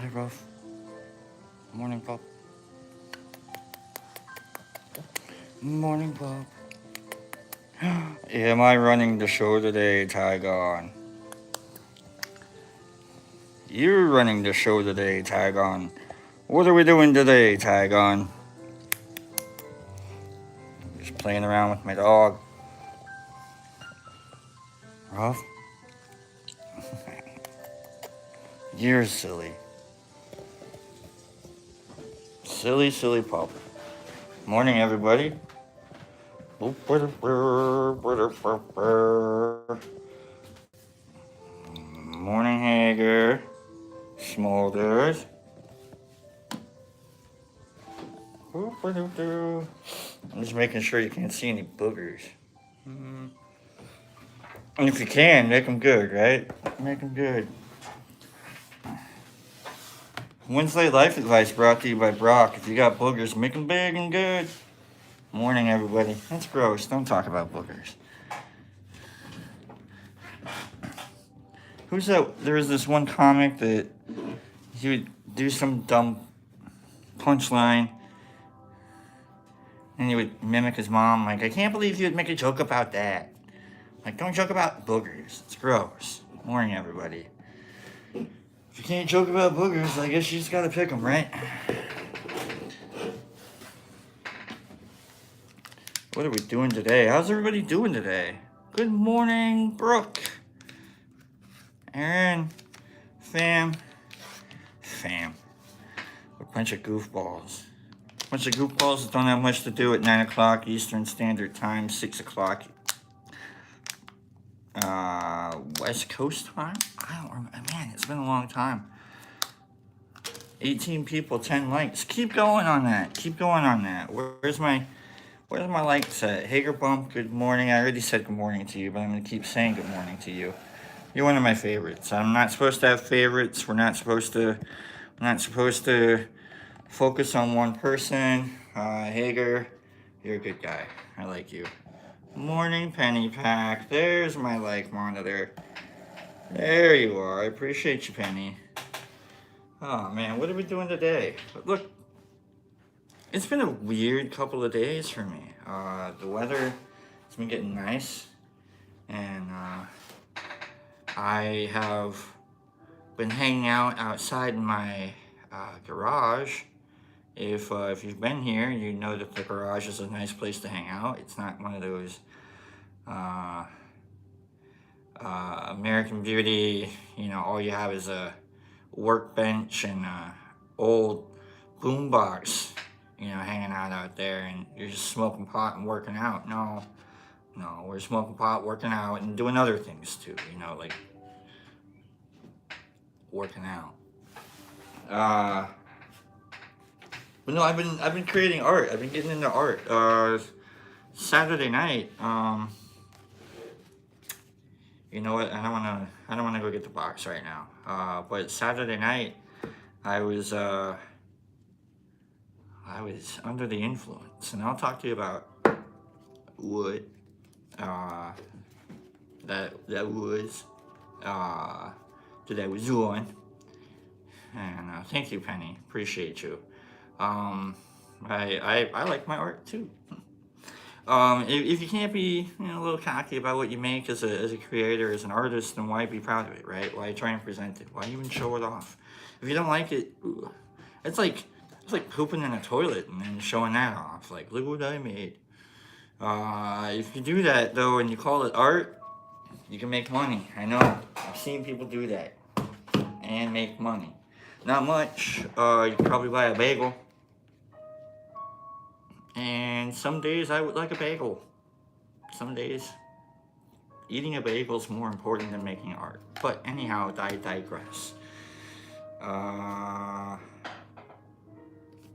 Hi, Ruff. Morning, pup. Morning, pup. Am I running the show today, Tygon? You're running the show today, Tygon. What are we doing today, Tygon? Just playing around with my dog. Ruff? You're silly. Silly pup. Morning, everybody. Morning, Hager. Smolders. I'm just making sure you can't see any boogers. And if you can, make them good, right? Make them good. Wednesday Life Advice brought to you by Brock. If you got boogers, make them big and good. Morning, everybody. That's gross. Don't talk about boogers. Who's that? There was this one comic that he would do some dumb punchline and he would mimic his mom. Like, I can't believe you would make a joke about that. Like, don't joke about boogers. It's gross. Morning, everybody. If you can't joke about boogers, I guess you just gotta pick them, right? What are we doing today? How's everybody doing today? Good morning, Brooke. Aaron. Fam. We're a bunch of goofballs. Bunch of goofballs that don't have much to do at 9 o'clock Eastern Standard Time, 6 o'clock West Coast time? I don't remember. Man, it's been a long time. 18 people, 10 likes. Keep going on that. Keep going on that. Where's my likes at? Hager Bump, good morning. I already said good morning to you, but I'm going to keep saying good morning to you. You're one of my favorites. I'm not supposed to have favorites. We're not supposed to focus on one person. Hager, you're a good guy. I like you. Morning, Penny Pack. There's my like monitor. There you are. I appreciate you, Penny. Oh, man, what are we doing today? Look, it's been a weird couple of days for me. The weather has been getting nice, and I have been hanging out outside in my garage. If you've been here, you know that the garage is a nice place to hang out. It's not one of those American Beauty, all you have is a workbench and a old boombox, hanging out there, and you're just smoking pot and working out. No, we're smoking pot, working out, and doing other things too, like working out. But no, I've been creating art. I've been getting into art. Saturday night, you know what? I don't wanna go get the box right now. But Saturday night, I was under the influence, and I'll talk to you about what that was on. And thank you, Penny. Appreciate you. I like my art too. If you can't be a little cocky about what you make as a creator, as an artist, then why be proud of it, right? Why try and present it? Why even show it off? If you don't like it, it's like pooping in a toilet and then showing that off. Like, look what I made. If you do that though and you call it art, you can make money. I know. I've seen people do that and make money. Not much. You can probably buy a bagel. And some days I would like a bagel. Some days eating a bagel is more important than making art. But anyhow, I digress.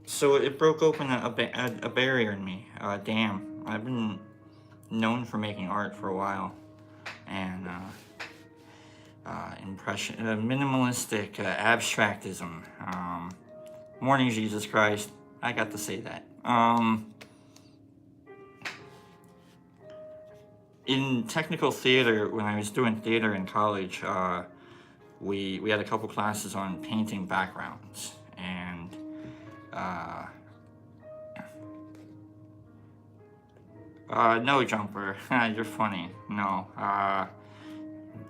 So it broke open a barrier in me. Damn, I've been known for making art for a while. And minimalistic abstractism. Morning, Jesus Christ. I got to say that. In technical theater, when I was doing theater in college, we had a couple classes on painting backgrounds, and no, Jumper, you're funny. No, I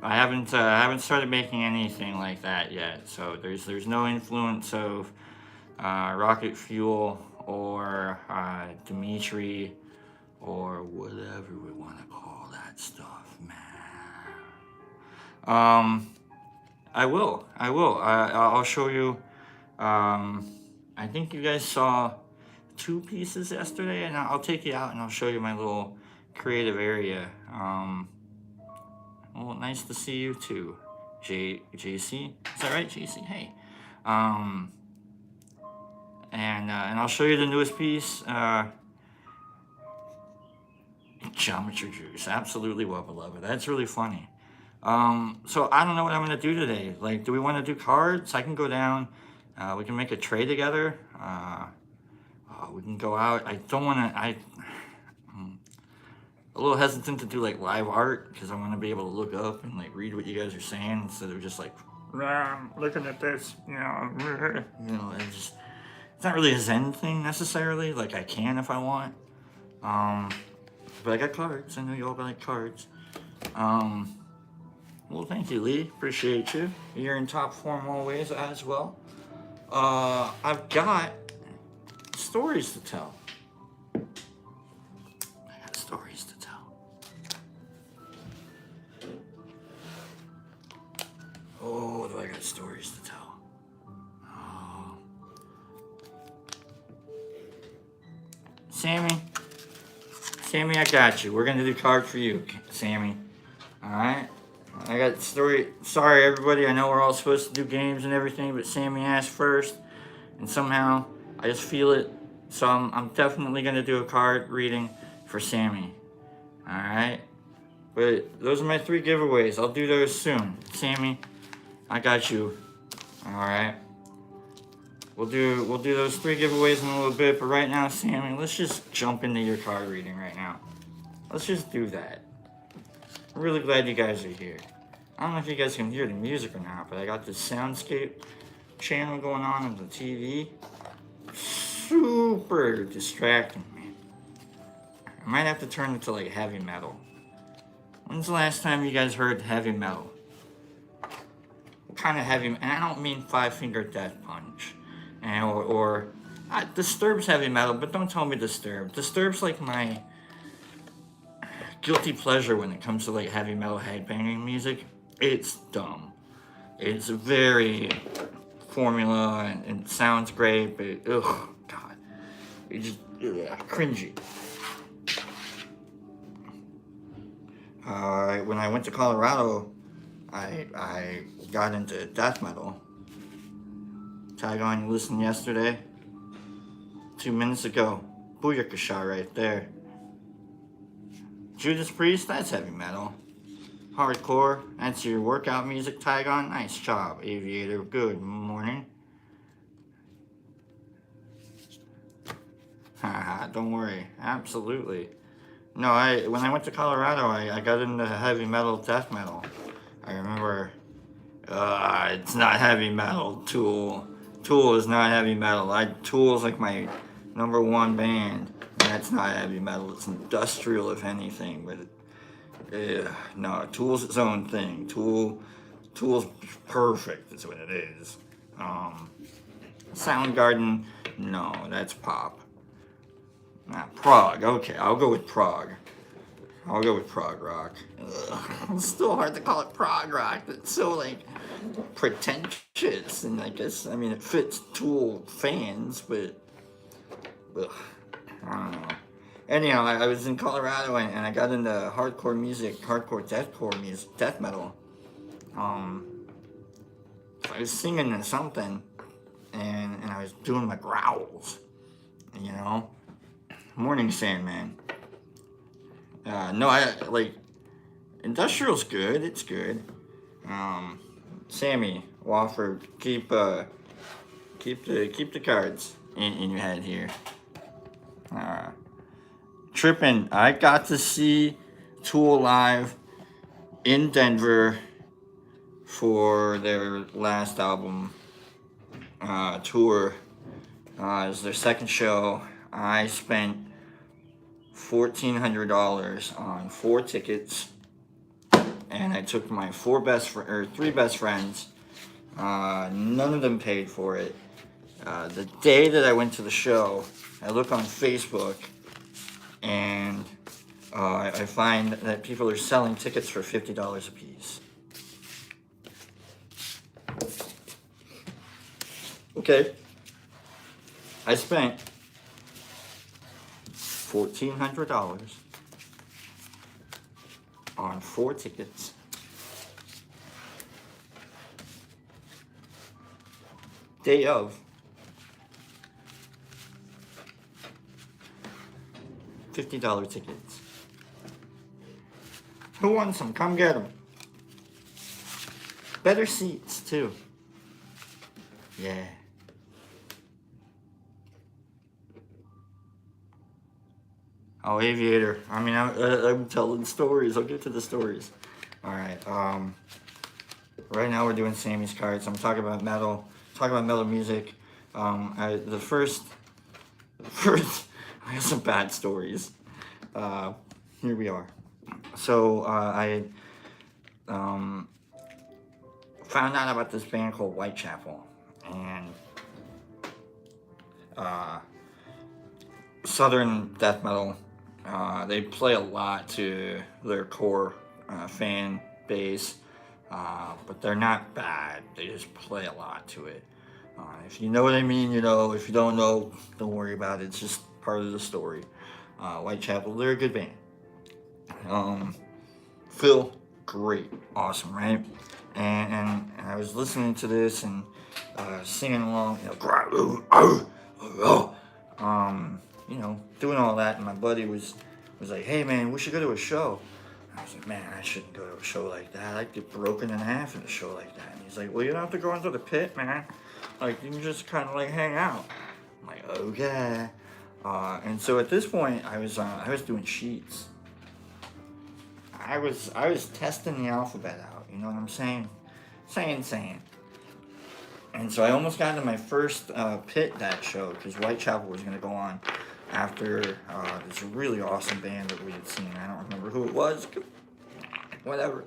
haven't started making anything like that yet. So there's no influence of rocket fuel or Dimitri or whatever we want to call that stuff, man. I will. I'll show you. I think you guys saw 2 pieces yesterday, and I'll take you out and I'll show you my little creative area. Well, nice to see you too, JC. Is that right, JC? Hey. And I'll show you the newest piece. Geometry Juice, absolutely well beloved. That's really funny. So I don't know what I'm gonna do today. Like, do we want to do cards? I can go down. We can make a tray together. We can go out. I don't want to. I'm a little hesitant to do like live art because I want to be able to look up and like read what you guys are saying instead of just like looking at this. It's not really a Zen thing necessarily. Like, I can if I want. But I got cards. I know you all like cards. Well, thank you, Lee. Appreciate you. You're in top form always as well. I've got stories to tell. I got stories to tell. Oh, do I got stories to tell? Oh. Sammy, I got you. We're gonna do card for you, Sammy. All right. I got the story. Sorry, everybody. I know we're all supposed to do games and everything, but Sammy asked first, and somehow I just feel it. So I'm definitely gonna do a card reading for Sammy. All right. But those are my 3 giveaways. I'll do those soon. Sammy, I got you. All right. We'll do those 3 giveaways in a little bit, but right now, Sammy, let's just jump into your card reading right now. Let's just do that. I'm really glad you guys are here. I don't know if you guys can hear the music or not, but I got this soundscape channel going on the TV. Super distracting, man. I might have to turn it to like heavy metal. When's the last time you guys heard heavy metal? What kind of heavy? And I don't mean 5 Finger Death Punch, or Disturbed's heavy metal, but don't tell me Disturbed. Disturbed's like my guilty pleasure when it comes to like heavy metal headbanging music. It's dumb. It's very formula and sounds great, but ugh, God, it's just cringy. When I went to Colorado, I got into death metal. Tygon, you listened yesterday? 2 minutes ago. Booyakasha right there. Judas Priest, that's heavy metal. Hardcore, that's your workout music, Tygon. Nice job, Aviator. Good morning. Haha, don't worry. Absolutely. No, when I went to Colorado, I got into heavy metal, death metal. I remember, it's not heavy metal, Tool. Tool is not heavy metal. Tool is like my #1 band. And that's not heavy metal. It's industrial, if anything. But no, Tool's its own thing. Tool's perfect. That's what it is. Soundgarden, no, that's pop. Prog. Okay, I'll go with prog. I'll go with prog rock. Ugh, it's still hard to call it prog rock. It's so like pretentious, and I guess it fits Tool fans, but ugh, I don't know. Anyhow, I was in Colorado and I got into hardcore music, deathcore music, death metal. I was singing something, and I was doing my growls, you know. Morning, Sandman. No, I like industrial's good. It's good. Sammy Wofford, keep the cards in your head here. Trippin'. I got to see Tool live in Denver for their last album tour. It was their second show. I spent $1,400 on 4 tickets, and I took my 3 best friends. None of them paid for it. The day that I went to the show, I look on Facebook, and I find that people are selling tickets for $50 a piece. Okay, I spent $1,400 on 4 tickets. Day of. $50 tickets. Who wants them? Come get them. Better seats, too. Yeah. Oh, Aviator. I mean, I'm telling stories. I'll get to the stories. Alright, right now we're doing Sammy's cards. I'm talking about metal music. The first, I have some bad stories. Here we are. So, I found out about this band called Whitechapel, and Southern death metal. They play a lot to their core fan base, but they're not bad. They just play a lot to it. If you know what I mean, you know. If you don't know, don't worry about it. It's just part of the story. Whitechapel, they're a good band. Phil, great, awesome, right? And I was listening to this and singing along, doing all that, and my buddy was like, "Hey man, we should go to a show." I was like, "Man, I shouldn't go to a show like that. I'd get broken in half in a show like that." And he's like, "Well, you don't have to go into the pit, man. Like, you can just kind of like hang out." I'm like, "Okay." And so at this point, I was doing sheets. I was testing the alphabet out. You know what I'm saying? Saying. And so I almost got into my first pit that show, because Whitechapel was going to go on after this really awesome band that we had seen. I don't remember who it was. Whatever.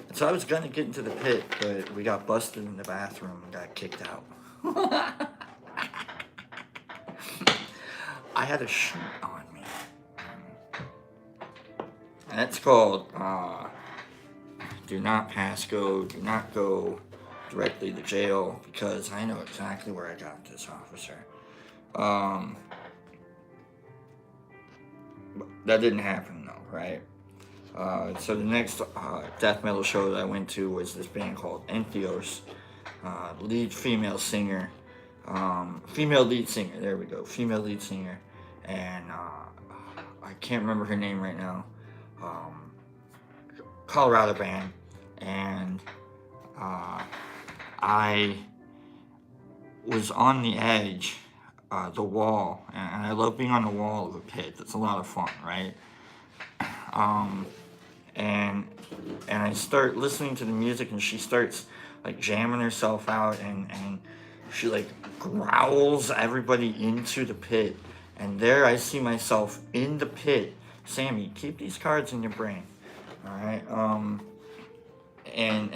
And so I was going to get into the pit, but we got busted in the bathroom and got kicked out. I had a sheet on me. And that's called do not pass go, do not go directly to jail, because I know exactly where I got this, officer. That didn't happen though, right? So the next death metal show that I went to was this band called Entheos. Lead female singer, female lead singer, there we go, female lead singer, and I can't remember her name right now. Colorado band, and I was on the edge, the wall, and I love being on the wall of a pit. It's a lot of fun, right? And I start listening to the music, and she starts like jamming herself out, and she like growls everybody into the pit, and there I see myself in the pit. Sammy, keep these cards in your brain, all right? And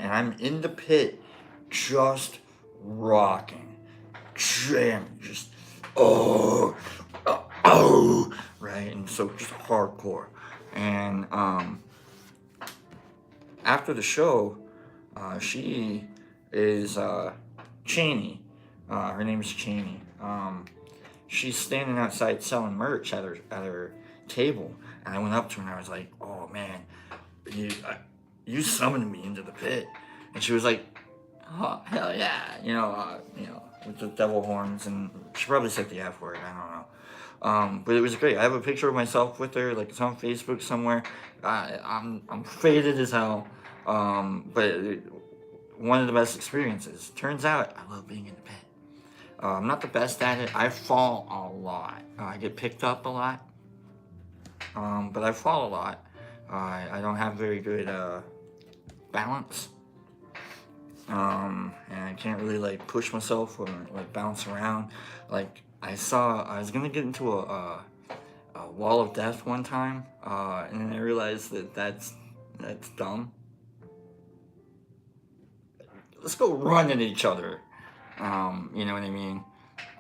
I'm in the pit, just rocking, jamming, just right, and so just hardcore. And after the show, she is Cheney. Her name is Cheney. She's standing outside selling merch at her table, and I went up to her and I was like, "Oh man, you summoned me into the pit." And she was like, "Oh hell yeah," with the devil horns, and she probably said the F word. I don't know. But it was great. I have a picture of myself with her, like it's on Facebook somewhere. I'm faded as hell, but one of the best experiences. Turns out I love being in the pit. I'm not the best at it. I fall a lot. I get picked up a lot, but I fall a lot. I don't have very good balance. And I can't really like push myself or like bounce around. Like I was gonna get into a wall of death one time, and then I realized that that's dumb. Let's go run at each other. You know what I mean?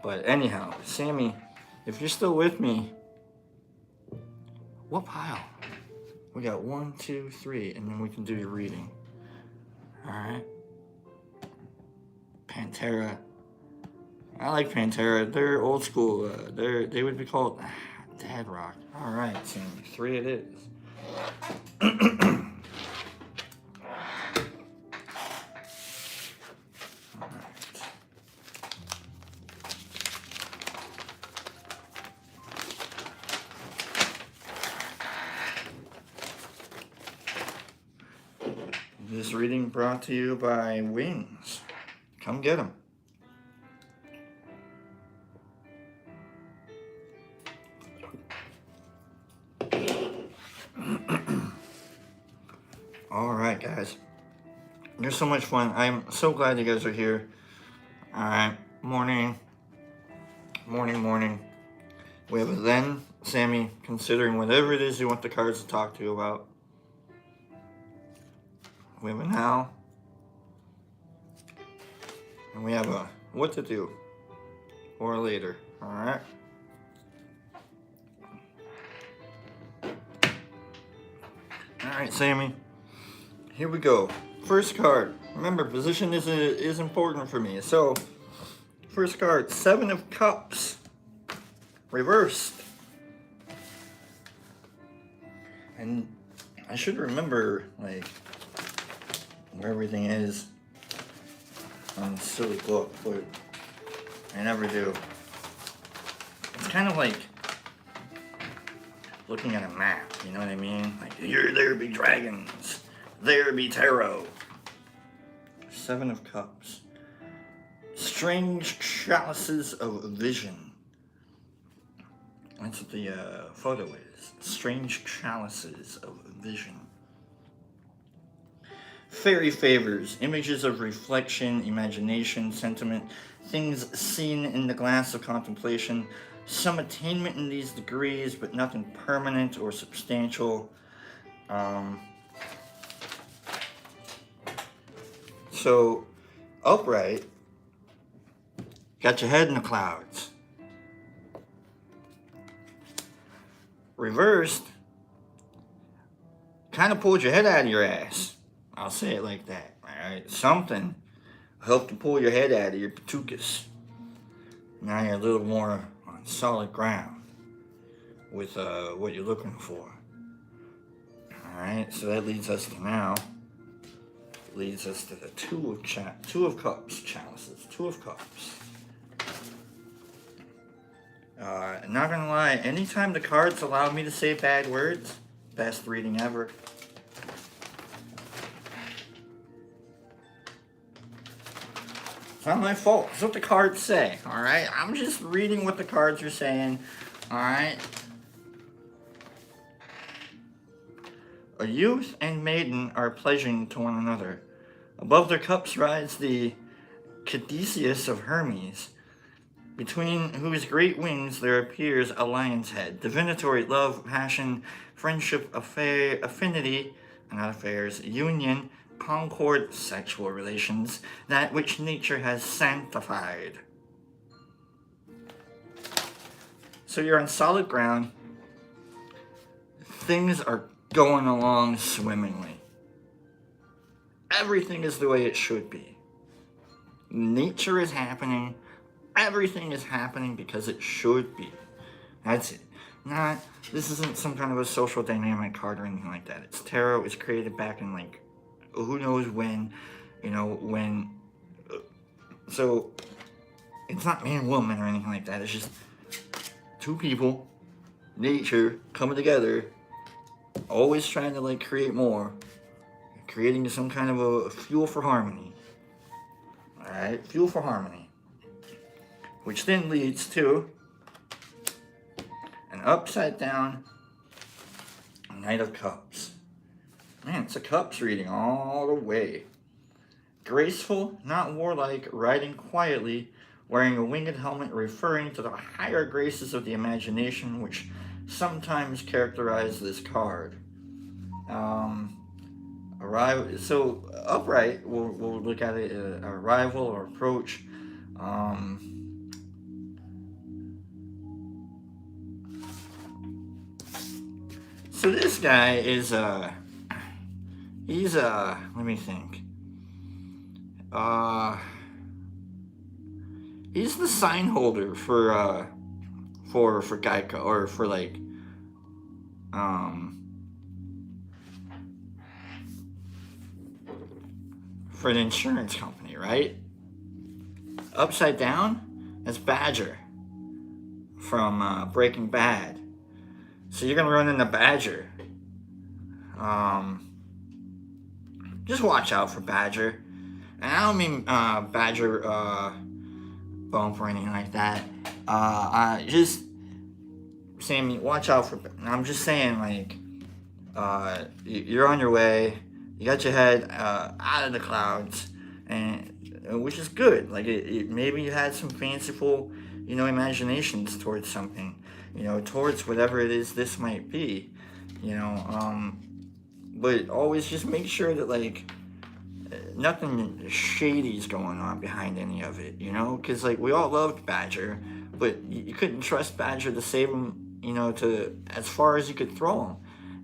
But anyhow, Sammy, if you're still with me, what pile? We got 1, 2, 3, and then we can do your reading. All right. Pantera. I like Pantera. They're old school. They would be called dad rock. All right, Sammy. 3 it is. This reading brought to you by Wings. Come get them. All right, guys. You're so much fun. I'm so glad you guys are here. All right. Morning. We have a then, Sammy, considering whatever it is you want the cards to talk to you about. We have a now. And we have a what to do or later. All right. All right, Sammy. Here we go. First card. Remember, position is important for me. So, first card, 7 of Cups, reversed. And I should remember like where everything is on this silly book, but I never do. It's kind of like looking at a map, you know what I mean? Like, here there be dragons, there be tarot. 7 of Cups. Strange chalices of vision. That's what the photo is. Strange chalices of vision. Fairy favors, images of reflection, imagination, sentiment, things seen in the glass of contemplation, some attainment in these degrees, but nothing permanent or substantial. So, upright, got your head in the clouds. Reversed, kind of pulled your head out of your ass. I'll say it like that, alright? Something helped to pull your head out of your patukas. Now you're a little more on solid ground with what you're looking for. Alright, so that leads us to now. Leads us to the Two of Cups chalices. 2 of Cups. Not gonna lie, anytime the cards allow me to say bad words, best reading ever. It's not my fault. It's what the cards say, alright? I'm just reading what the cards are saying, alright? A youth and maiden are pledging to one another. Above their cups rides the Caduceus of Hermes, between whose great wings there appears a lion's head. Divinatory love, passion, friendship, affinity, not affairs, union, concord, sexual relations, that which nature has sanctified. So you're on solid ground. Things are going along swimmingly. Everything is the way it should be. Nature is happening. Everything is happening because it should be. That's it. This isn't some kind of a social dynamic card or anything like that. It's tarot. It's created back in like, who knows when, when. So, it's not man and woman or anything like that. It's just 2 people, nature, coming together, always trying to like create more, creating some kind of a fuel for harmony. Alright, fuel for harmony. Which then leads to an upside down Knight of Cups. Man, it's a Cups reading all the way. graceful, not warlike, riding quietly, wearing a winged helmet, referring to the higher graces of the imagination which sometimes characterize this card. Um, Arrival. So upright, we'll look at it arrival or approach. Um, so this guy is he's let me think. He's the sign holder for Geico, or for like um for an insurance company, right? Upside down, that's Badger from Breaking Bad. So you're gonna run into Badger. Just watch out for Badger. And I don't mean Badger bump or anything like that. Just Sammy, watch out for. I'm just saying, like, you're on your way. You got your head out of the clouds, and which is good. Like, maybe you had some fanciful, imaginations towards something, towards whatever it is this might be, but always just make sure that, like, nothing shady's going on behind any of it, because, like, we all loved Badger, but you couldn't trust Badger to save him, to as far as you could throw him,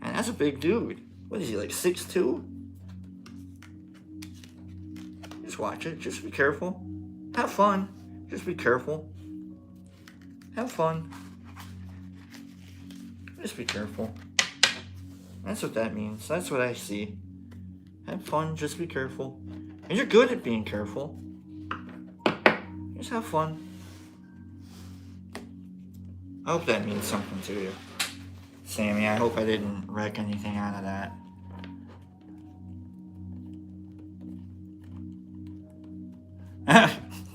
and that's a big dude. What is he, like 6'2"? Just watch it. Just be careful. Have fun. Just be careful. Have fun. Just be careful. That's what that means. That's what I see. Have fun. Just be careful. And you're good at being careful. Just have fun. I hope that means something to you, Sammy. I hope I didn't wreck anything out of that.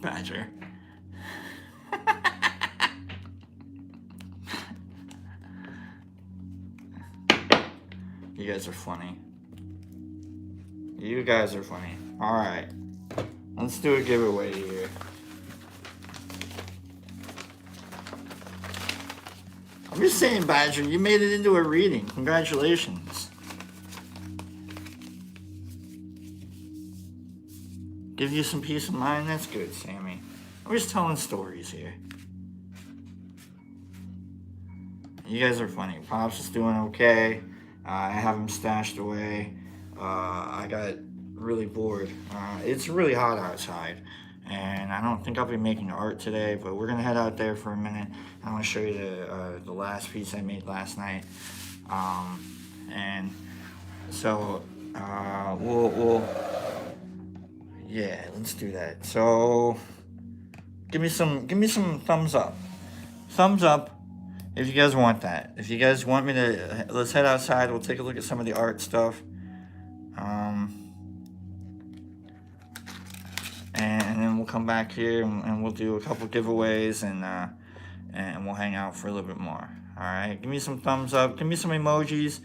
Badger. You guys are funny. You guys are funny. Alright. Let's do a giveaway here. I'm just saying, Badger, you made it into a reading. Congratulations. Give you some peace of mind? That's good, Sammy. I'm just telling stories here. You guys are funny. Pops is doing okay. I have him stashed away. I got really bored. It's really hot outside, and I don't think I'll be making art today, but we're gonna head out there for a minute. I'm gonna show you the last piece I made last night. And so yeah, let's do that. So give me some thumbs up. Thumbs up if you guys want that. If you guys want me to, let's head outside. We'll take a look at some of the art stuff. And then we'll come back here and we'll do a couple giveaways and we'll hang out for a little bit more. All right, give me some thumbs up. Give me some emojis,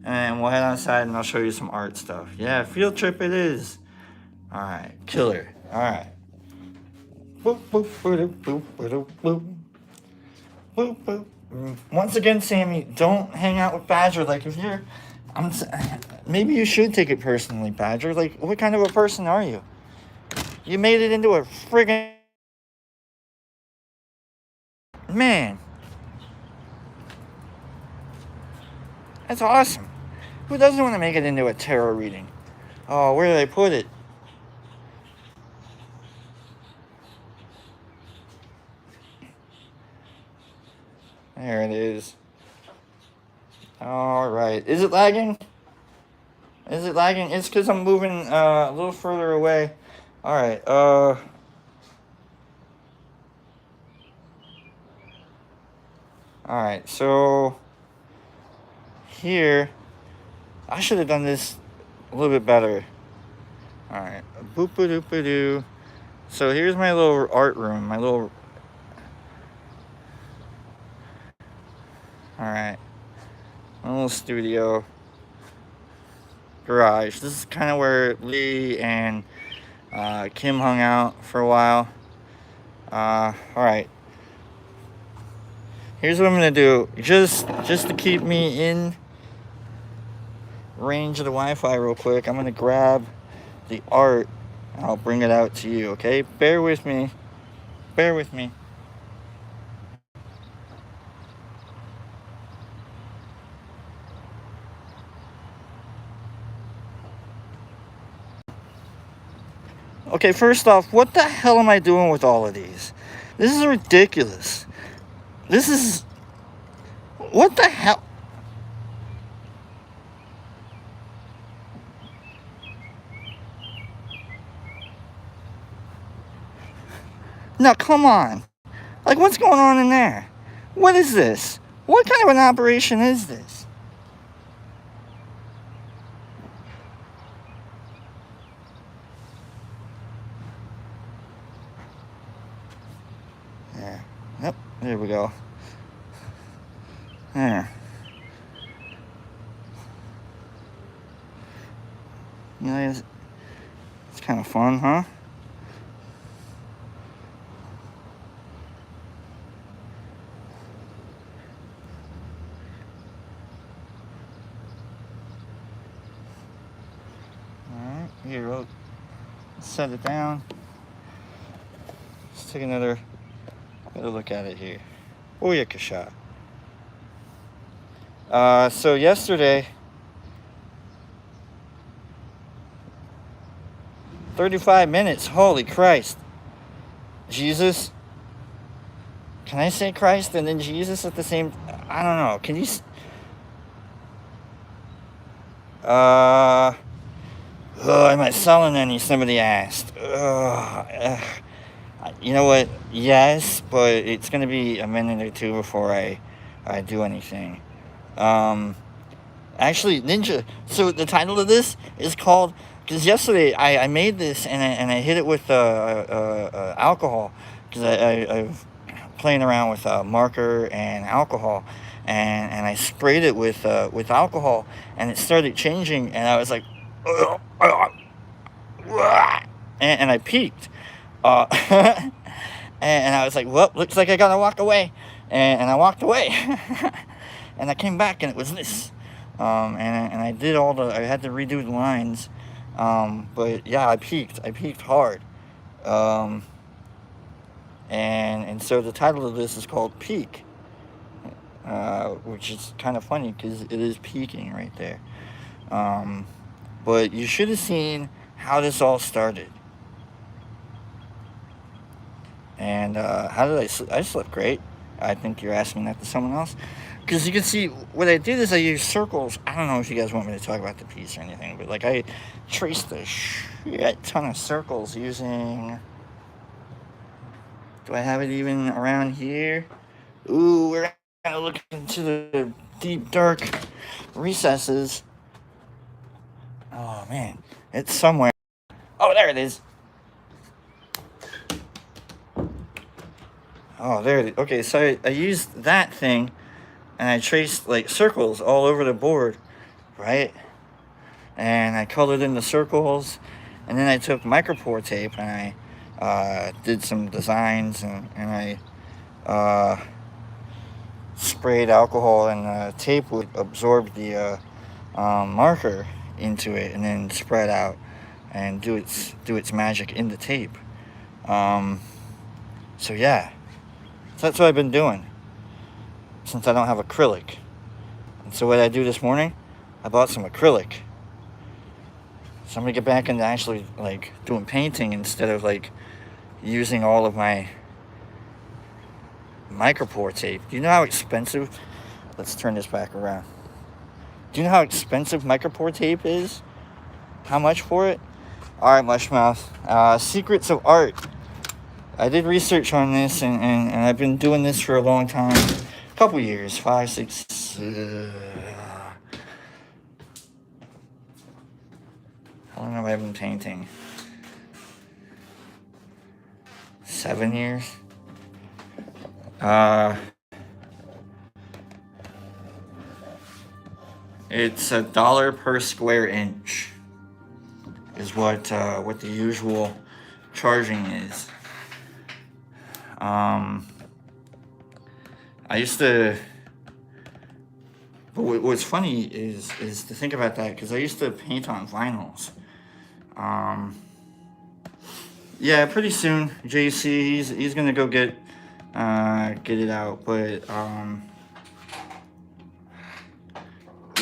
and we'll head outside and I'll show you some art stuff. Yeah, field trip it is. All right, killer. All right. Boop, boop, boop, boop, boop, boop. Boop, boop. Once again, Sammy, don't hang out with Badger. Like, if you're, maybe you should take it personally, Badger. Like, what kind of a person are you? You made it into a friggin' man. That's awesome. Who doesn't want to make it into a tarot reading? Oh, where did I put it? There it is. All right. Is it lagging? Is it lagging? It's because I'm moving a little further away. All right. All right. So here, I should have done this a little bit better. All right. Boop a doop a doo. So here's my little art room. My little. All right. My little studio. Garage. This is kind of where Lee and Kim hung out for a while. Alright. Here's what I'm gonna do. Just to keep me in range of the Wi-Fi real quick, I'm gonna grab the art and I'll bring it out to you, okay? Bear with me. Bear with me. Okay, first off, what the hell am I doing with all of these? This is ridiculous. This is... What the hell? Now, come on. Like, what's going on in there? What is this? What kind of an operation is this? Yeah. Yep. There we go. There. You know, it's kind of fun, huh? Alright, here, let's set it down. Let's take another look at it here. Booyakasha. So yesterday, 35 minutes, holy Christ. Jesus? Can I say Christ and then Jesus at the same... I don't know, can you... Am I selling any? Somebody asked. You know what? Yes, but it's going to be a minute or two before I do anything. Actually, Ninja, so the title of this is called... Because yesterday I made this and I hit it with alcohol. Because I'm playing around with marker and alcohol. And I sprayed it with alcohol. And it started changing. And I was like... and I peeked. And I was like, well, looks like I gotta walk away. And I walked away. And I came back and it was this. And I did I had to redo the lines. But yeah, I peeked hard. And so the title of this is called Peak. Which is kind of funny because it is peaking right there. But you should have seen how this all started. And how did I slept great. I think you're asking that to someone else. Because you can see, what I did is I used circles. I don't know if you guys want me to talk about the piece or anything, but like I traced a shit ton of circles using... Do I have it even around here? Ooh, we're gonna look into the deep, dark recesses. Oh man, it's somewhere. Oh, there it is. Oh, there it is. Okay, so I used that thing, and I traced, like, circles all over the board, right? And I colored in the circles, and then I took micropore tape, and I did some designs, and I sprayed alcohol, and the tape would absorb the marker into it, and then spread out, and do its magic in the tape. So yeah. So that's what I've been doing since I don't have acrylic. And so what I do this morning, I bought some acrylic. So I'm gonna get back into actually like doing painting instead of like using all of my micropore tape. Do you know how expensive... Let's turn this back around. Do you know how expensive micropore tape is? How much for it? Alright, Mushmouth. Secrets of art. I did research on this, and I've been doing this for a long time. A couple years, 5, 6... How long have I been painting? 7 years? It's $1 per square inch. is what the usual charging is. I used to. But what's funny is to think about that, because I used to paint on vinyls. Yeah, pretty soon, JC he's gonna go get it out. But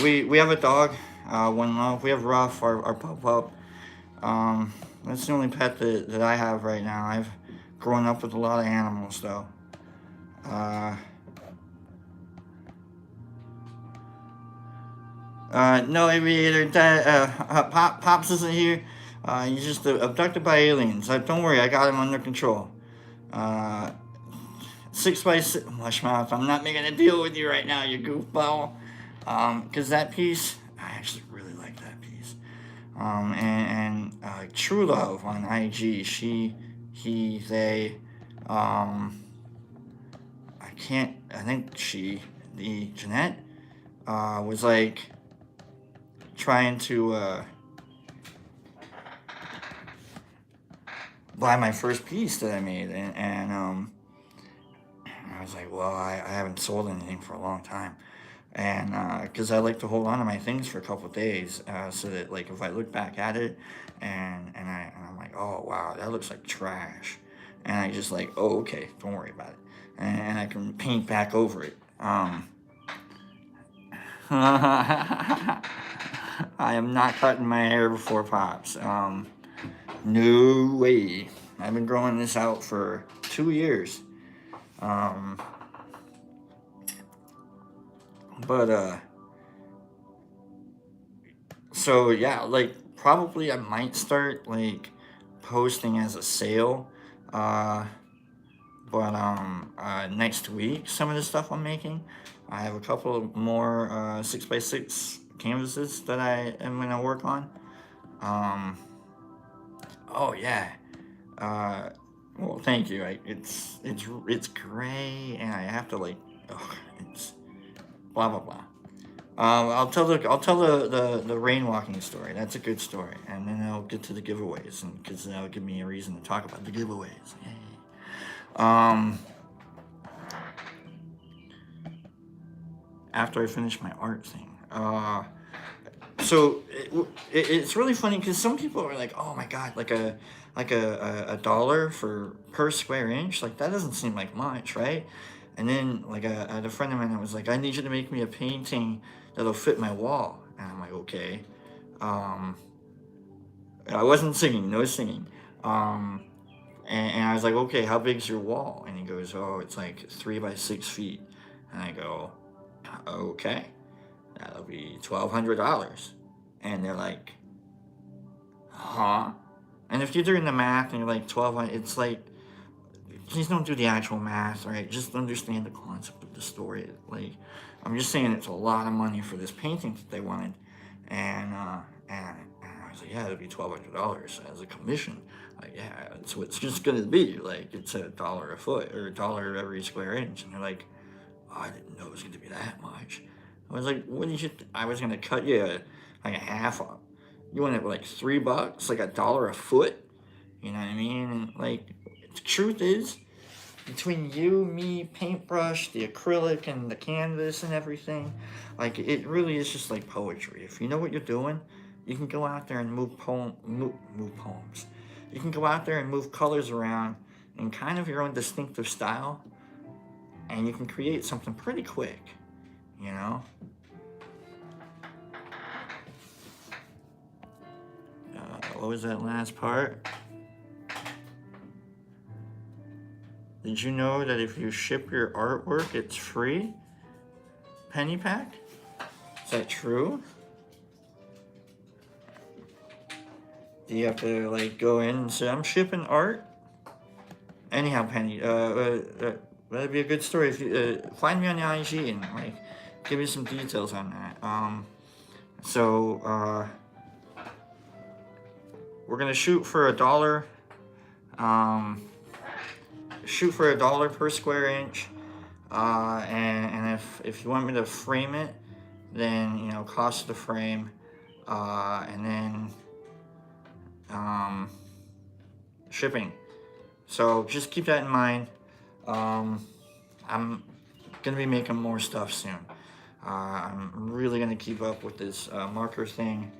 we have a dog, One Love. We have Ruff, our pup. That's the only pet that I have right now. I've grown up with a lot of animals, though. No, Aviator, Dad, Pops isn't here. He's just abducted by aliens. Don't worry, I got him under control. 6x6, Mushmouth, I'm not making a deal with you right now, you goofball. Because that piece, I actually really like that piece. And True Love on IG, Jeanette, was like trying to buy my first piece that I made, and I was like, well, I haven't sold anything for a long time, and because I like to hold on to my things for a couple of days, so that like if I look back at it, and I'm like, oh wow, that looks like trash, and I just like, oh okay, don't worry about it, and I can paint back over it. I am not cutting my hair before Pops. No way. I've been growing this out for 2 years. So yeah, like probably I might start like posting as a sale. Next week, some of the stuff I'm making, I have a couple of more 6x6 canvases that I am gonna work on. Oh yeah. Well, thank you. It's gray, and I have to like, it's blah blah blah. I'll tell the rain walking story. That's a good story, and then I'll get to the giveaways, and because that'll give me a reason to talk about the giveaways. Yay. After I finish my art thing. So it's really funny because some people are like, oh my god, like a dollar per square inch, like that doesn't seem like much, right? And then like I had a friend of mine that was like, I need you to make me a painting that'll fit my wall, and I'm like, okay. I wasn't singing, no singing. And I was like, okay, how big's your wall? And he goes, oh, it's like 3 by 6 feet. And I go, okay, that'll be $1,200. And they're like, huh? And if you're doing the math and you're like 1,200, it's like, please don't do the actual math, right? Just understand the concept of the story. Like, I'm just saying it's a lot of money for this painting that they wanted. And I was like, yeah, it'll be $1,200 as a commission. Like, yeah, that's what it's just gonna be. Like, it's $1 a foot or $1 every square inch. And they're like, oh, I didn't know it was gonna be that much. I was like, what did you? I was gonna cut you like a half up. You want it like $3, like $1 a foot? You know what I mean? And like, the truth is, between you, me, paintbrush, the acrylic, and the canvas and everything, like it really is just like poetry. If you know what you're doing, you can go out there and move poems. You can go out there and move colors around in kind of your own distinctive style, and you can create something pretty quick, you know? What was that last part? Did you know that if you ship your artwork, it's free? Penny pack? Is that true? Do you have to like go in and say, I'm shipping art? Anyhow, Penny, that'd be a good story. If you find me on the IG and like give me some details on that. We're gonna shoot for $1. Shoot for $1 per square inch. And if you want me to frame it, then cost of the frame, and then shipping. So just keep that in mind. I'm gonna be making more stuff soon. I'm really gonna keep up with this marker thing.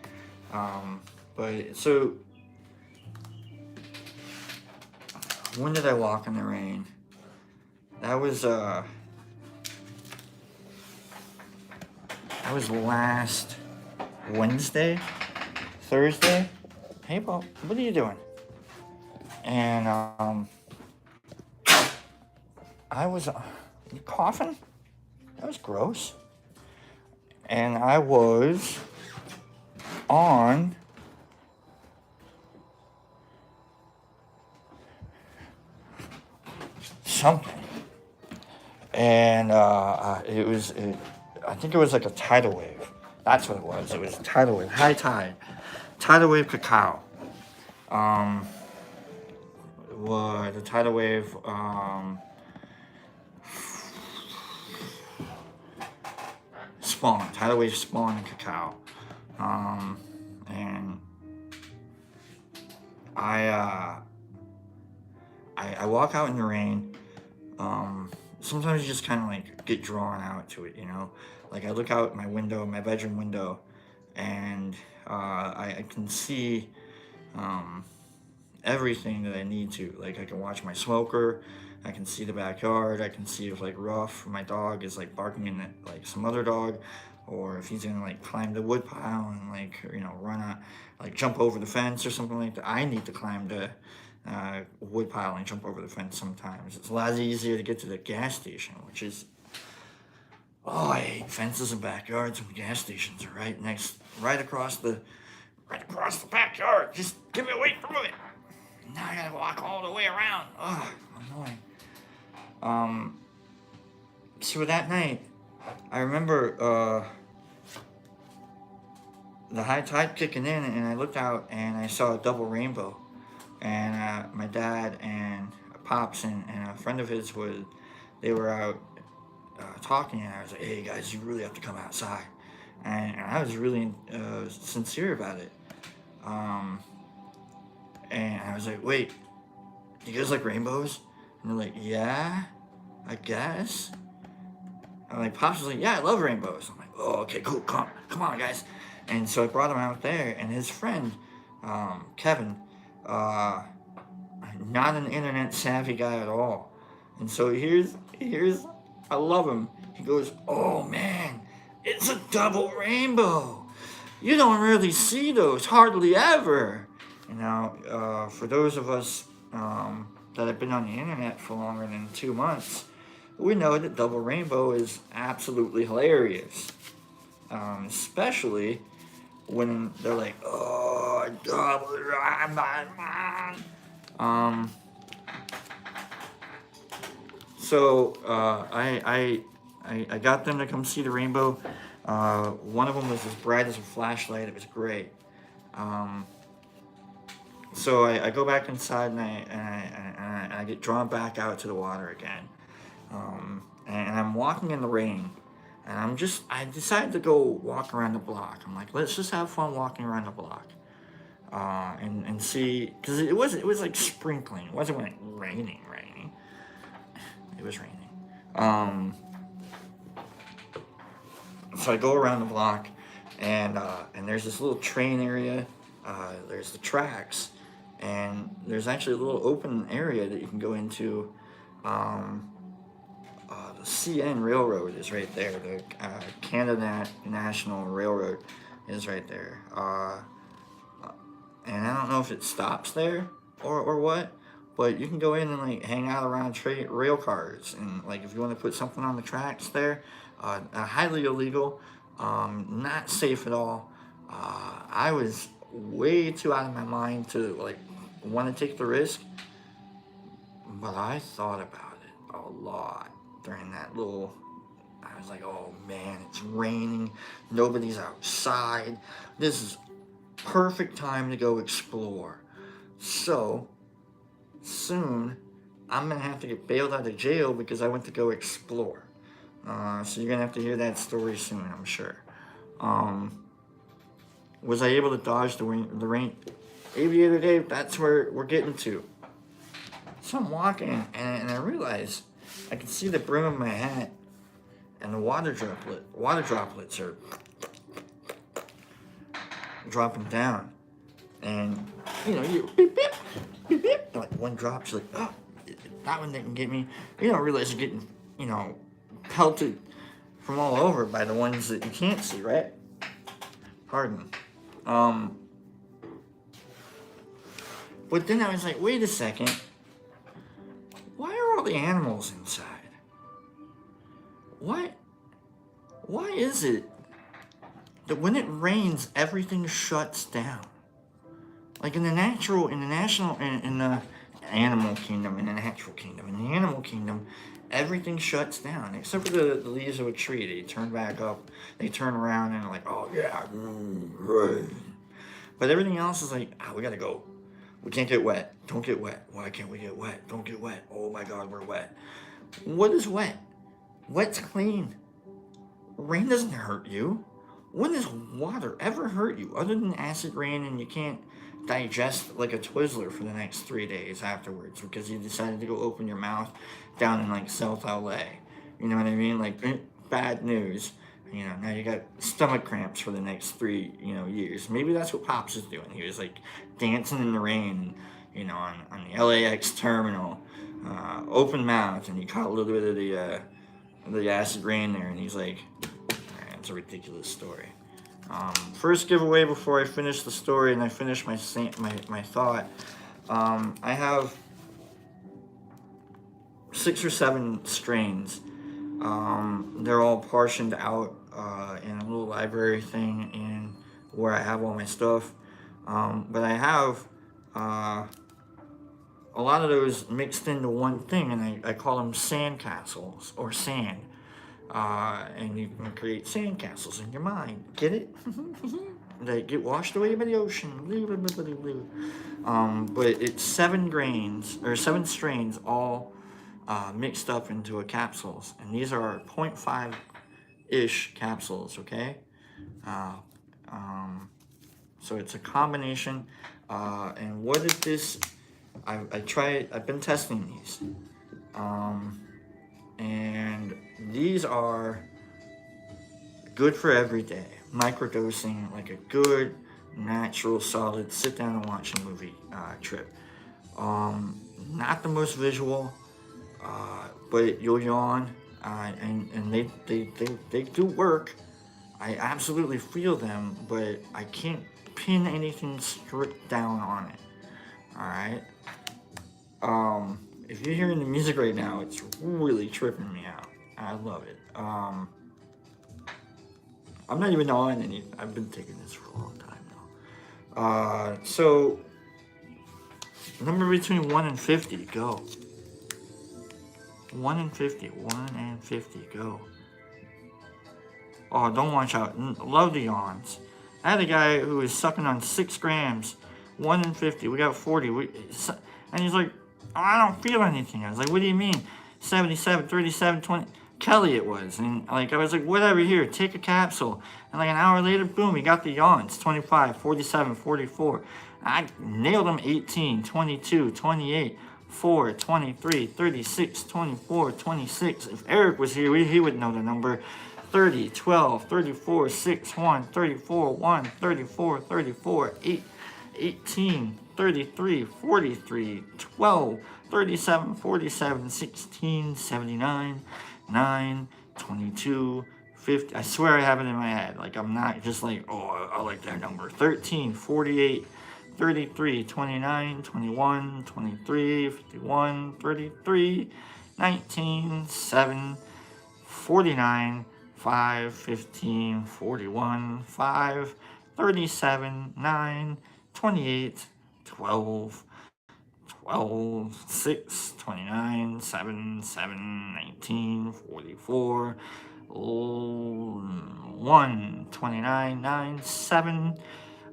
But so, when did I walk in the rain? That was last Wednesday, Thursday. Hey, Paul, what are you doing? And I was you coughing? That was gross. And I was on something, and I think it was like a tidal wave. That's what it was. It was a tidal wave, high tide, tidal wave cacao. What the tidal wave? Spawn, tidal wave spawn in cacao, and I walk out in the rain. Sometimes you just kind of like get drawn out to it, you know. Like I look out my window, my bedroom window, and I can see everything that I need to. Like I can watch my smoker, I can see the backyard, I can see if like Ruff, my dog, is like barking at like some other dog, or if he's gonna like climb the wood pile and like, you know, like jump over the fence or something like that. I need to climb the wood pile and jump over the fence sometimes. It's a lot easier to get to the gas station, which is, oh, I hate fences and backyards when gas stations are right across the backyard. Just get me away from it. Now I gotta walk all the way around. Ugh, annoying. So that night, I remember the high tide kicking in, and I looked out and I saw a double rainbow. And my dad and Pops and a friend of his they were out talking, and I was like, hey guys, you really have to come outside. And I was really sincere about it. And I was like, wait, you guys like rainbows? And they're like, yeah, I guess. I'm like, Pops was like, yeah, I love rainbows. I'm like, oh, okay, cool, come on, guys. And so I brought him out there, and his friend, Kevin, not an internet savvy guy at all. And so here's, I love him. He goes, oh man, it's a double rainbow. You don't really see those hardly ever. You know, for those of us that have been on the internet for longer than 2 months, we know that double rainbow is absolutely hilarious. Especially when they're like, oh, double rainbow. So I got them to come see the rainbow. One of them was as bright as a flashlight. It was great. So I go back inside, and I get drawn back out to the water again. And I'm walking in the rain, and I decided to go walk around the block. I'm like, let's just have fun walking around the block. And see, because it was like sprinkling. It wasn't like raining. It was raining. So I go around the block, and there's this little train area. There's the tracks, and there's actually a little open area that you can go into. The CN Railroad is right there. The Canada National Railroad is right there. And I don't know if it stops there or what, but you can go in and like hang out around rail cars, and like if you want to put something on the tracks there, highly illegal, not safe at all. I was way too out of my mind to like want to take the risk, but I thought about it a lot during that little. I was like, oh man, it's raining, nobody's outside. This is perfect time to go explore. So soon I'm gonna have to get bailed out of jail because I went to go explore. So you're gonna have to hear that story soon, I'm sure. Was I able to dodge the rain? Aviator Dave, that's where we're getting to. So I'm walking, and I realize I can see the brim of my hat, and the water droplets are dropping down. And, you know, you beep, beep, beep, beep. Like one drops, you're like, oh, that one didn't get me. You don't realize you're getting, you know, pelted from all over by the ones that you can't see, right? Pardon. But then I was like, wait a second. Why are all the animals inside? Why is it that when it rains, everything shuts down? Like in the animal kingdom, in the natural kingdom, in the animal kingdom, everything shuts down except for the leaves of a tree. They turn back up, they turn around and like, oh yeah, right. But everything else is like, we gotta go. We can't get wet. Don't get wet. Why can't we get wet? Don't get wet. Oh my God, we're wet. What is wet? Wet's clean. Rain doesn't hurt you. When does water ever hurt you other than acid rain and you can't digest like a Twizzler for the next 3 days afterwards because you decided to go open your mouth down in like South LA? You know what I mean? Like bad news. You know, now you got stomach cramps for the next 3, years. Maybe that's what Pops is doing. He was like dancing in the rain, on the LAX terminal, open mouth, and he caught a little bit of the acid rain there, and he's like, it's a ridiculous story. First giveaway before I finish the story and I finish my thought. I have 6 or 7 strains. They're all portioned out in a little library thing in where I have all my stuff. But I have a lot of those mixed into one thing, and I call them sand castles or sand. And you can create sand castles in your mind. Get it? They get washed away by the ocean. But it's 7 grains or 7 strains all mixed up into a capsules, and these are 0.5-ish capsules, okay? So it's a combination, and what is this? I've been testing these, and these are good for every day, microdosing, like a good, natural, solid, sit down and watch a movie trip. Not the most visual, but you'll yawn, and they do work. I absolutely feel them, but I can't pin anything strict down on it. Alright? If you're hearing the music right now, it's really tripping me out. I love it. I'm not even on any. I've been taking this for a long time now. So, number between 1 and 50, go. 1 and 50, 1 and 50, go. Oh, don't watch out. Love the yawns. I had a guy who was sucking on 6 grams, 1 and 50. We got 40. And he's like, oh, I don't feel anything. I was like, what do you mean? 77, 37, 20. Kelly it was. And like I was like, whatever, here, take a capsule. And like an hour later, boom, he got the yawns. 25, 47, 44. I nailed him 18, 22, 28. 4, 23, 36, 24, 26. If Eric was here, he would know the number. 30, 12, 34, 6, 1, 34, 1, 34, 34, 8, 18, 33, 43, 12, 37, 47, 16, 79, 9, 22, 50. I swear I have it in my head. Like, I'm not just like, oh, I like that number. 13, 48, 33, 29, 21, 23, 51, 33, 19, 7, 49, 5, 15, 41, 5, 37, 9, 28, 12, 12, 6, 29, 7, 7, 19, 44, 1, 29, 9, 7.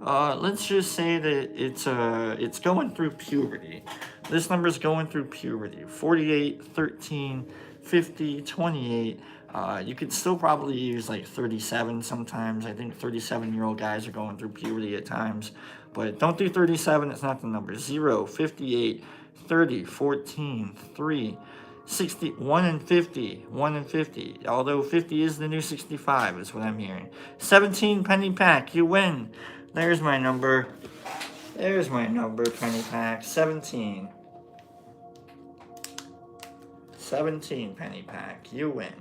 Let's just say that it's going through puberty. This number's going through puberty. 48, 13, 50, 28. You could still probably use like 37 sometimes. I think 37-year-old guys are going through puberty at times. But don't do 37, it's not the number. 0, 58, 30, 14, 3, 60, 1 and 50, 1 and 50. Although 50 is the new 65, is what I'm hearing. 17 penny pack, you win. There's my number. There's my number, penny pack. 17. 17 penny pack, you win.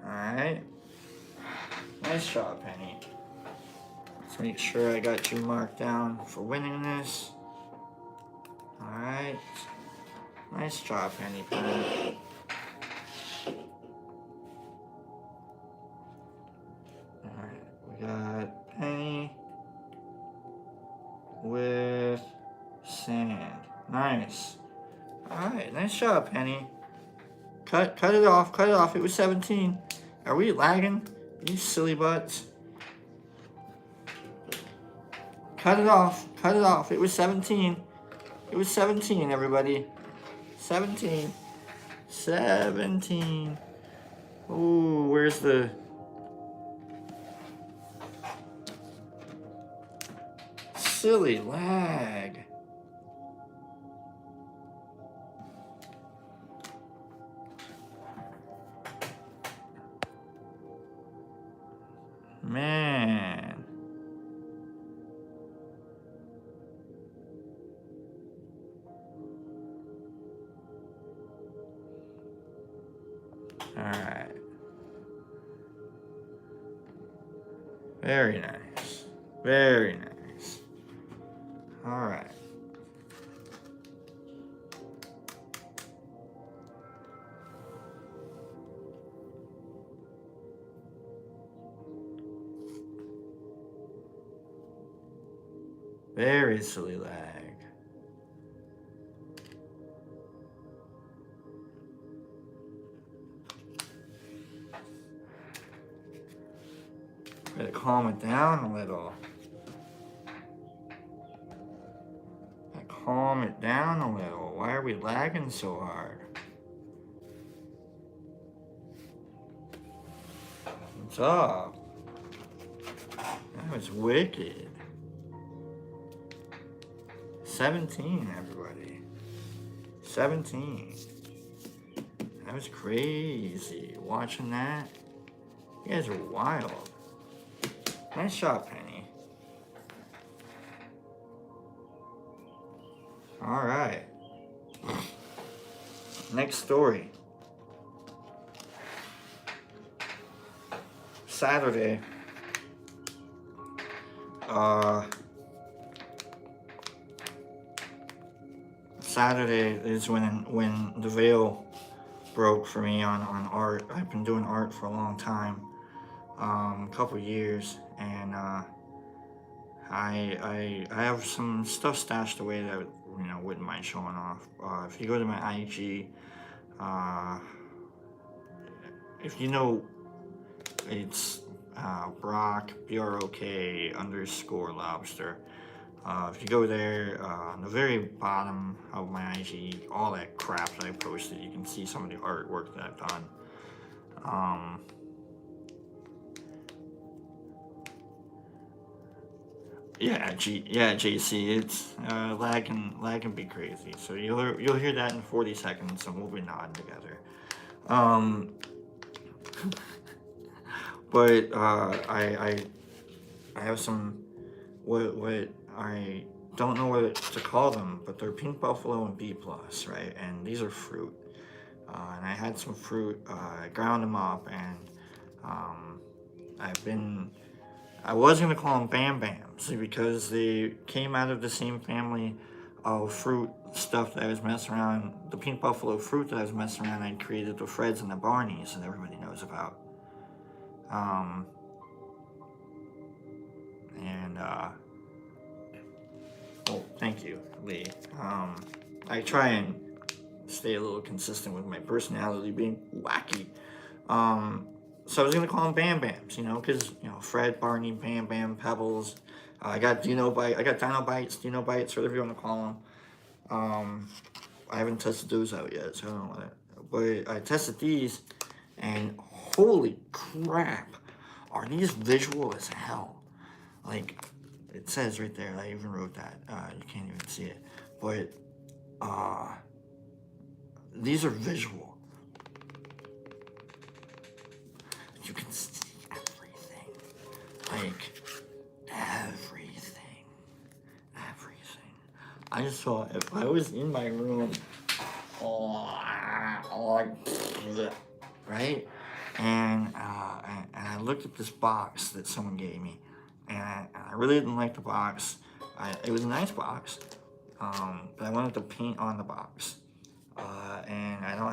Alright. Nice job, Penny. Let's make sure I got you marked down for winning this. Alright. Nice job, Penny Penny. Alright, we got Penny with sand. Nice. Alright, nice job, Penny. Cut it off, cut it off. It was 17. Are we lagging? You silly butts. Cut it off, cut it off. It was 17. It was 17, everybody. 17. 17. Ooh, where's the... silly lag. Man. All right. Very nice. Very nice. All right. Very silly lag. Better calm it down a little. Better calm it down a little. Why are we lagging so hard? What's up? That was wicked. 17, everybody. 17. That was crazy. Watching that. You guys are wild. Nice shot, Penny. Alright. Next story. Saturday. Saturday is when the veil broke for me on art. I've been doing art for a long time, a couple years, and I have some stuff stashed away that wouldn't mind showing off. If you go to my IG, if you know, it's Brock BROK_lobster. If you go there, on the very bottom of my IG, all that crap that I posted, you can see some of the artwork that I've done. Yeah, JC, it's lag can be crazy. So you'll hear that in 40 seconds, and we'll be nodding together. But I have some what I don't know what to call them, but they're pink buffalo and B+, right? And these are fruit. And I had some fruit, I ground them up, and I was gonna call them Bam Bams because they came out of the same family of fruit stuff that I was messing around. The pink buffalo fruit that I was messing around, I created the Freds and the Barneys that everybody knows about. Oh, thank you, Lee. I try and stay a little consistent with my personality being wacky. So I was gonna call them Bam Bams, because Fred, Barney, Bam Bam, Pebbles. I got Dino Bites, whatever you want to call them. I haven't tested those out yet, so I don't know what. But I tested these, and holy crap, are these visual as hell? Like, It says right there. I even wrote that. You can't even see it, but these are visual. You can see everything, like everything. I just saw if I was in my room, like, right? And I looked at this box that someone gave me, and I really didn't like the box. It was a nice box, but I wanted to paint on the box. And I don't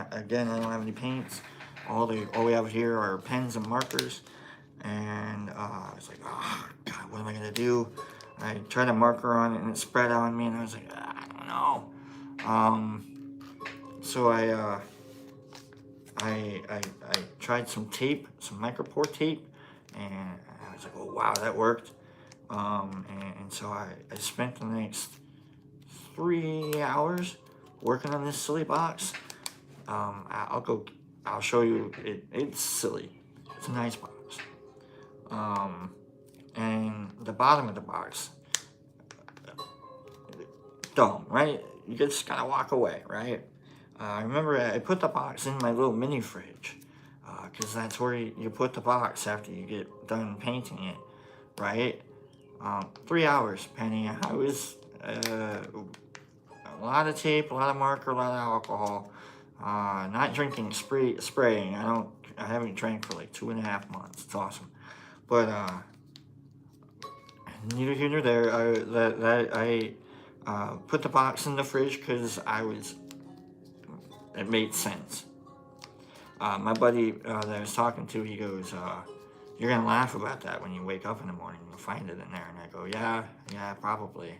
have any paints. All we have here are pens and markers. And I was like, oh God, what am I gonna do? I tried a marker on it and it spread on me, and I was like, I don't know. So I tried some tape, some micropore tape, and I was like, oh wow, that worked. And so I spent the next 3 hours working on this silly box. I'll show you. It's silly. It's a nice box. And the bottom of the box, dumb, right? You just gotta walk away, right? I remember I put the box in my little mini fridge, because that's where you put the box after you get done painting it, right? 3 hours, Penny. I was a lot of tape, a lot of marker, a lot of alcohol. Not drinking, spraying. I haven't drank for like 2.5 months. It's awesome, but neither here nor there. I put the box in the fridge because it made sense. My buddy that I was talking to, he goes, you're gonna laugh about that when you wake up in the morning. You'll find it in there. And I go, yeah, probably.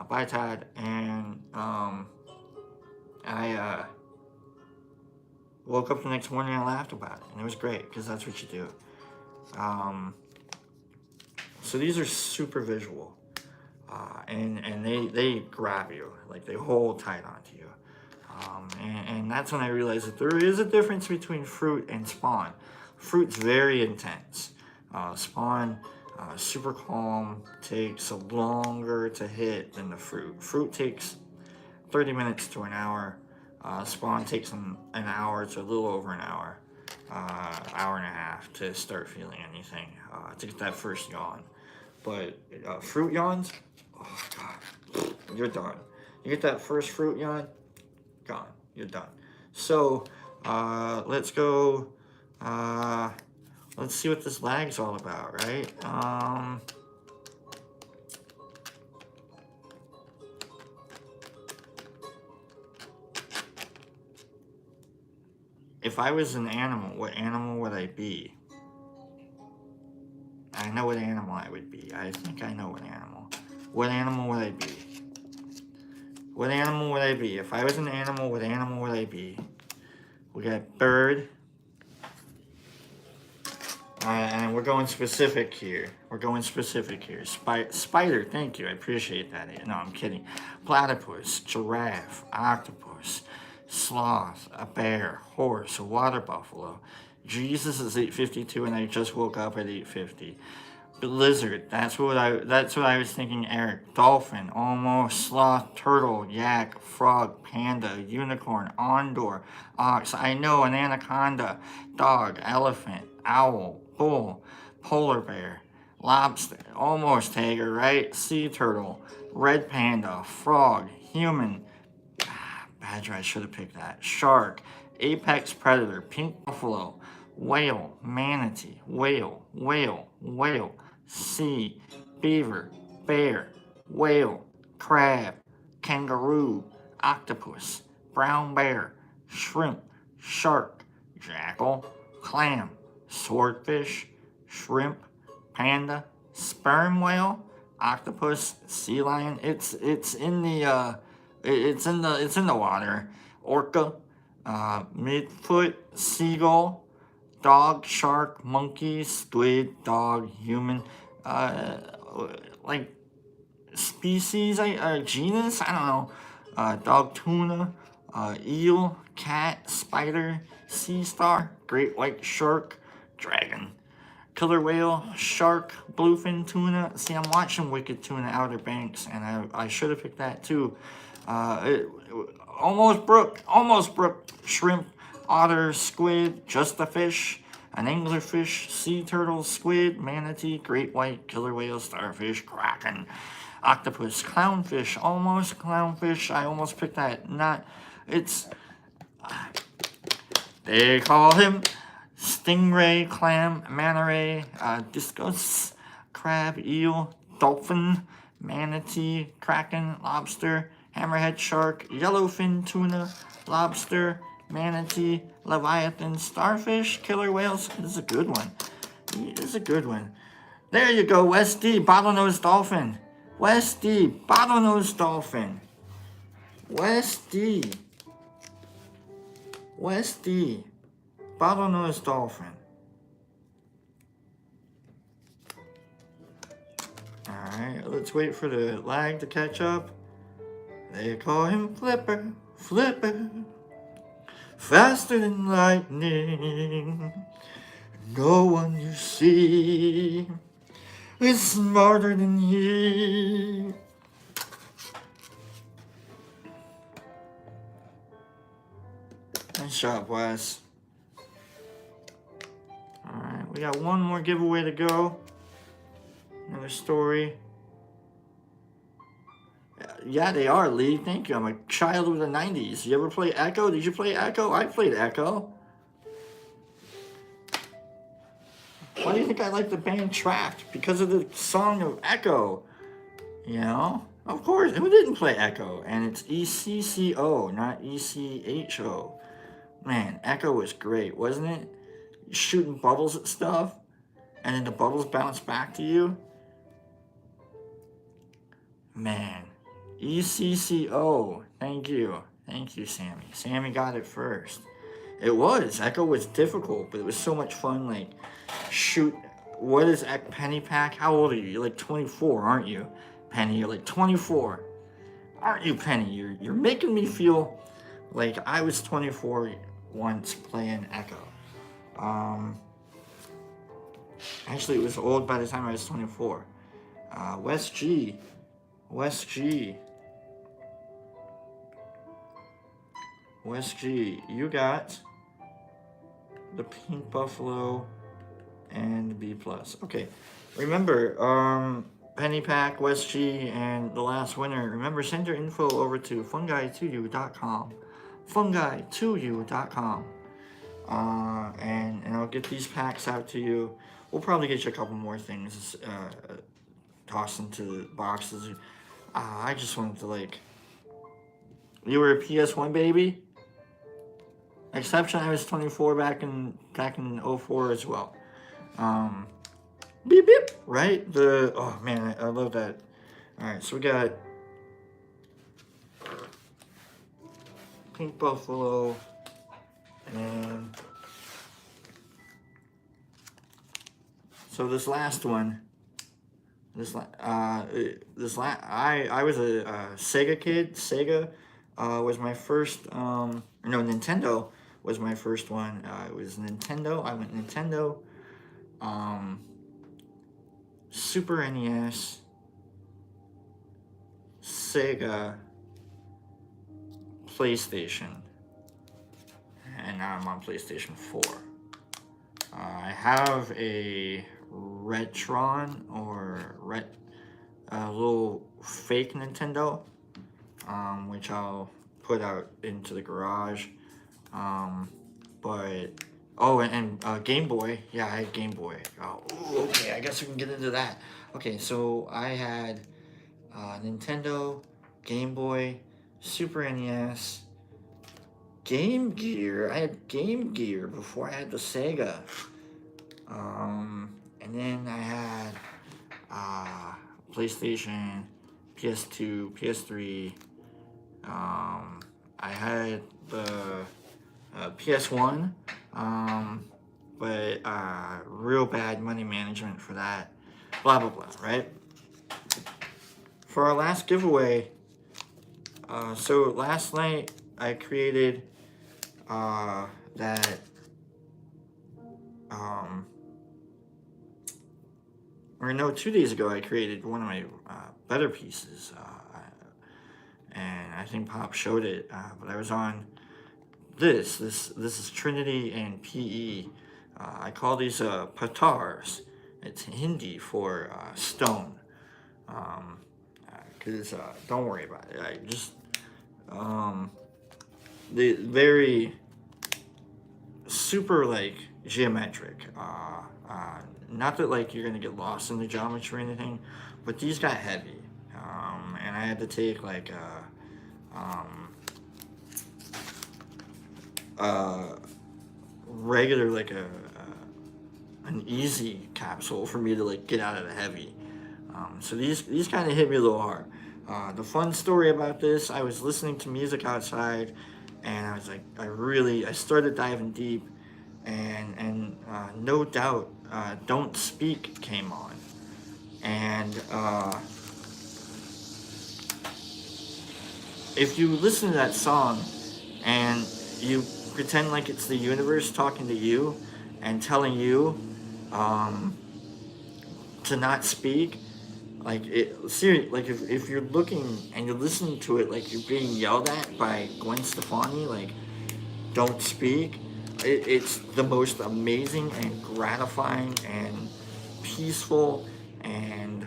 Bye, Todd. And I woke up the next morning and I laughed about it, and it was great because that's what you do. So these are super visual, and they grab you, like they hold tight onto you. And that's when I realized that there is a difference between fruit and spawn. Fruit's very intense. Spawn, super calm, takes longer to hit than the fruit. Fruit takes 30 minutes to an hour. Spawn takes an hour to a little over an hour, hour and a half to start feeling anything, to get that first yawn. But fruit yawns, oh God, you're done. You get that first fruit yawn, gone, you're done. So let's go, let's see what this lag's all about, right? If I was an animal, what animal would I be? I know what animal I would be. I think I know what animal. What animal would I be? What animal would I be? If I was an animal, what animal would I be? We got bird. And we're going specific here. Spider, thank you. I appreciate that. No, I'm kidding. Platypus, giraffe, octopus, sloth, a bear, horse, a water buffalo. Jesus is 8:52 and I just woke up at 8:50. Lizard, that's what I was thinking, Eric. Dolphin, almost, sloth, turtle, yak, frog, panda, unicorn, ondor, ox, I know, an anaconda, dog, elephant, owl, bull, polar bear, lobster, almost tiger, right? Sea turtle, red panda, frog, human, badger, I should have picked that, shark, apex predator, pink buffalo, whale, manatee, whale, sea, beaver, bear, whale, crab, kangaroo, octopus, brown bear, shrimp, shark, jackal, clam, swordfish, shrimp, panda, sperm whale, octopus, sea lion. It's in the water. Orca, midfoot, seagull, dog, shark, monkey, squid, dog, human, like species, genus, I don't know, dog, tuna, eel, cat, spider, sea star, great white shark, dragon, killer whale, shark, bluefin tuna. See, I'm watching Wicked Tuna Outer Banks, and I should have picked that too. Almost brook, shrimp, otter, squid, just a fish, an anglerfish, sea turtle, squid, manatee, great white, killer whale, starfish, kraken, octopus, clownfish, almost clownfish. I almost picked that. They call him stingray, clam, manta ray, discus, crab, eel, dolphin, manatee, kraken, lobster, hammerhead shark, yellowfin tuna, lobster, manatee, leviathan, starfish, killer whales. This is a good one. This is a good one. There you go, West D, bottlenose dolphin. West D, bottlenose dolphin. West D. West D, bottlenose dolphin. Alright, let's wait for the lag to catch up. They call him Flipper, Flipper, faster than lightning. No one you see is smarter than he. Nice job, Wes. Alright, we got one more giveaway to go. Another story. Yeah, they are, Lee. Thank you. I'm a child of the 90s. You ever play Echo? Did you play Echo? I played Echo. Why do you think I like the band Trapped? Because of the song of Echo. You know? Of course. Who didn't play Echo? And it's ECCO, not ECHO. Man, Echo was great, wasn't it? Shooting bubbles at stuff, and then the bubbles bounce back to you. Man, ECCO. Thank you. Thank you, Sammy. Sammy got it first. It was. Echo was difficult, but it was so much fun. Like, shoot. What is Penny Pack? How old are you? You're like 24, aren't you? Penny, you're like 24. Aren't you, Penny? You're making me feel like I was 24 once playing Echo. Actually, it was old by the time I was 24. West G. West G. West G. You got the Pink Buffalo and the B+. Okay. Remember, Penny Pack, West G, and the last winner. Remember, send your info over to fungi2u.com. Fungi2u.com. And I'll get these packs out to you. We'll probably get you a couple more things tossed into boxes. I just wanted to, like, you were a PS1 baby? Exception, I was 24 back in 04 as well. Beep beep, right? Oh man, I love that. Alright, so we got Pink Buffalo and so this last one, I was a Sega kid. Sega was my first, Nintendo was my first one. It was Nintendo. I went Nintendo, Super NES, Sega, PlayStation, and now I'm on PlayStation 4. I have a Retron or a little fake Nintendo, which I'll put out into the garage. And Game Boy. Yeah, I had Game Boy. Oh, okay. I guess we can get into that. Okay, so I had Nintendo, Game Boy, Super NES, Game Gear. I had Game Gear before I had the Sega. And then I had PlayStation, PS2, PS3. I had the PS1, but real bad money management for that. Blah, blah, blah, right? For our last giveaway, so last night I created that or no, 2 days ago, I created one of my better pieces, and I think Pop showed it. But I was on this is Trinity and PE. I call these patars. It's Hindi for stone. Because don't worry about it. I just the very super like geometric. Not that like you're gonna get lost in the geometry or anything, but these got heavy, and I had to take like regular like an easy capsule for me to like get out of the heavy. So these kind of hit me a little hard. The fun story about this, I was listening to music outside, and I was like, I started diving deep, and no doubt, "Don't Speak" came on, and if you listen to that song, and you pretend like it's the universe talking to you, and telling you to not speak. Like like if you're looking and you're listening to it like you're being yelled at by Gwen Stefani, like don't speak. It's the most amazing and gratifying and peaceful and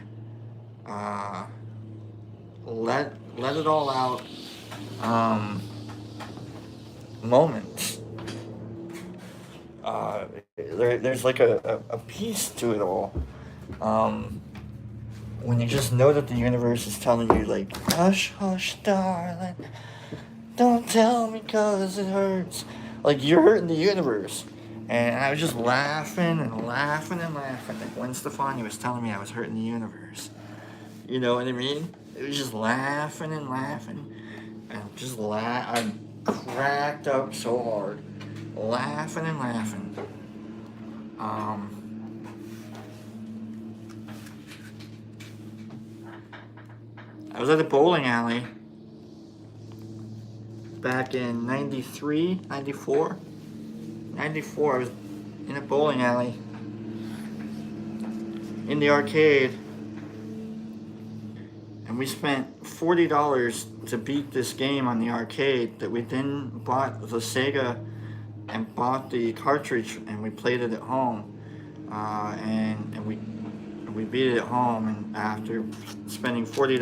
uh, let it all out moments. There's like a piece to it all. When you just know that the universe is telling you, like, hush, hush, darling, don't tell me 'cause it hurts. Like, you're hurting the universe. And I was just laughing and laughing and laughing. Like, Gwen Stefani was telling me I was hurting the universe. You know what I mean? It was just laughing and laughing. And just I cracked up so hard. Laughing and laughing. I was at a bowling alley back in 93, 94. 94, I was in a bowling alley in the arcade, and we spent $40 to beat this game on the arcade that we then bought the Sega and bought the cartridge, and we played it at home, and we beat it at home, and after spending $40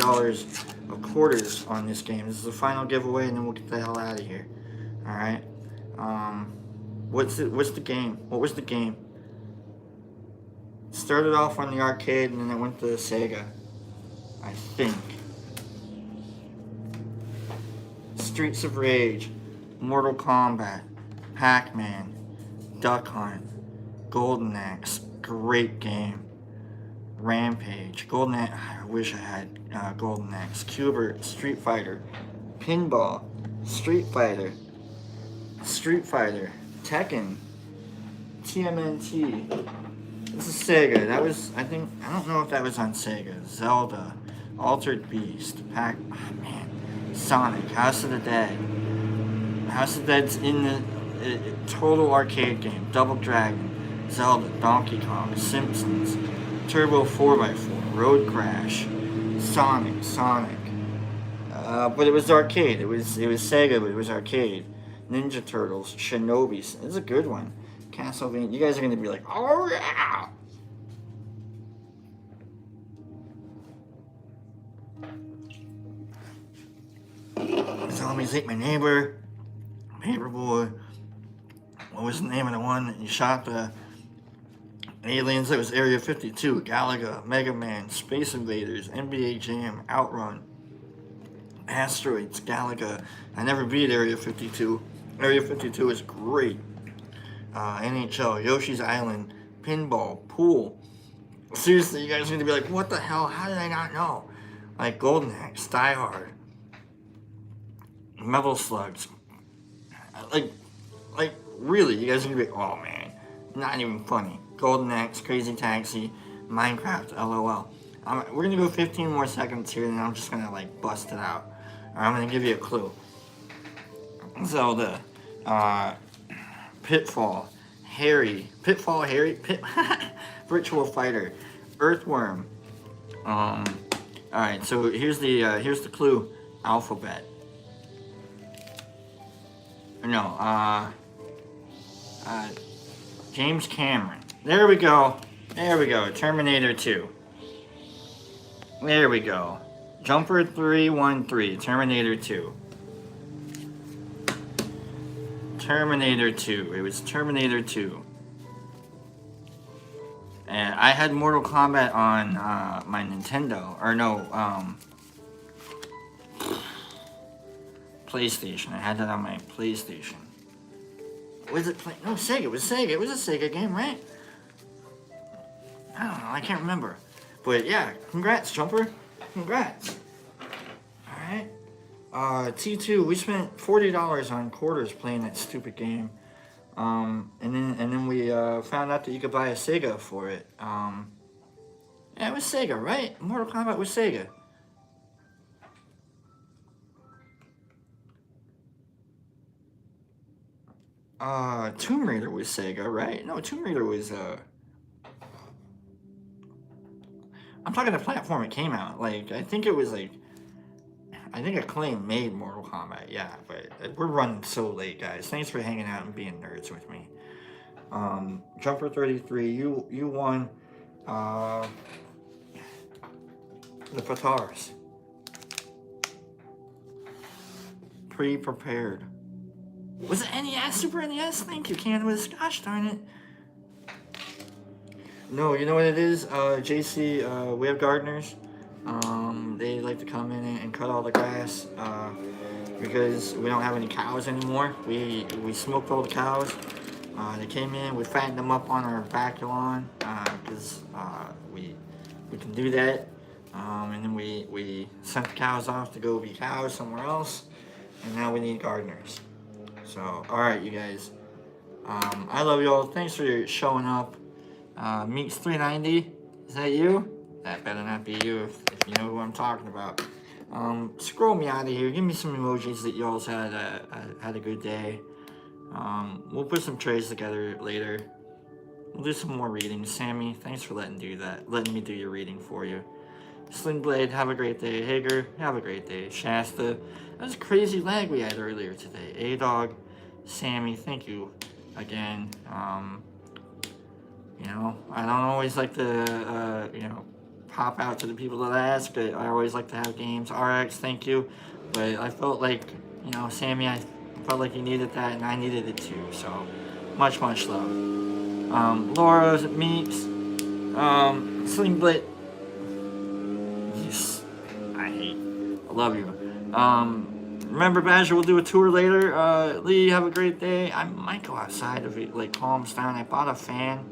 of quarters on this game. This is the final giveaway, and then we'll get the hell out of here. Alright? What's the game? What was the game? It started off on the arcade, and then it went to the Sega. I think. Streets of Rage, Mortal Kombat, Pac-Man, Duck Hunt, Golden Axe, great game. Rampage, Golden Axe, I wish I had Golden Axe, Cubert, Street Fighter, Pinball, Street Fighter, Tekken, TMNT. This is Sega. That was, I don't know if that was on Sega. Zelda, Altered Beast, Sonic, House of the Dead. House of the Dead's in the total arcade game. Double Dragon, Zelda, Donkey Kong, Simpsons, Turbo 4x4, Road Crash, Sonic. But it was arcade. It was Sega, but it was arcade. Ninja Turtles, Shinobi. This is a good one. Castlevania. You guys are gonna be like, oh yeah. Zombies Ate My Neighbor, Paperboy. What was the name of the one that you shot the aliens? That was Area 52, Galaga, Mega Man, Space Invaders, NBA Jam, Outrun, Asteroids, Galaga. I never beat Area 52. Area 52 is great. NHL, Yoshi's Island, Pinball, Pool. Seriously, you guys need to be like, what the hell? How did I not know? Like Golden Axe, Die Hard, Metal Slugs. Like really, you guys need to be like, oh man, not even funny. Golden Axe, Crazy Taxi, Minecraft, LOL. We're gonna go 15 more seconds here, and I'm just gonna like bust it out. I'm gonna give you a clue. Zelda, Pitfall, Harry, Virtual Fighter, Earthworm. All right. So here's the clue. Alphabet. No. James Cameron. There we go. There we go. Terminator 2. There we go. Jumper 313. Terminator 2. Terminator 2. It was Terminator 2. And I had Mortal Kombat on my Nintendo. Or no, PlayStation. I had that on my PlayStation. Was it no, Sega. It was Sega. It was a Sega game, right? I don't know. I can't remember. But yeah, congrats, Jumper. Congrats. Alright. T2, we spent $40 on quarters playing that stupid game. And then we found out that you could buy a Sega for it. Yeah, it was Sega, right? Mortal Kombat was Sega. Tomb Raider was Sega, right? No, Tomb Raider was, I'm talking the platform it came out. Like, I think it was like, I think Acclaim made Mortal Kombat, yeah, but we're running so late, guys. Thanks for hanging out and being nerds with me. Jumper 33, you won, the Patars. Pre-prepared. Was it NES? Super NES? Thank you, Canvas. Gosh darn it. No, you know what it is? JC, we have gardeners. They like to come in and cut all the grass because we don't have any cows anymore. We smoked all the cows. They came in, we fattened them up on our back lawn because we can do that. And then we sent the cows off to go be cows somewhere else. And now we need gardeners. So, alright, you guys. I love y'all. Thanks for showing up. Meeks 390, is that you? That better not be you if you know who I'm talking about. Scroll me out of here. Give me some emojis that y'all's had a good day. We'll put some trays together later. We'll do some more readings. Sammy, thanks for letting me do your reading for you. Sling Blade, have a great day. Hager, have a great day. Shasta, that was a crazy lag we had earlier today. A-Dog, Sammy, thank you again. You know, I don't always like to, you know, pop out to the people that ask. I always like to have games. RX, thank you. But I felt like, you know, Sammy, I felt like you needed that, and I needed it too. So, much love. Laura's, Meeks, Sling Blit. Yes, I love you. Remember, Badger, we'll do a tour later. Lee, have a great day. I might go outside if it like calms down. I bought a fan.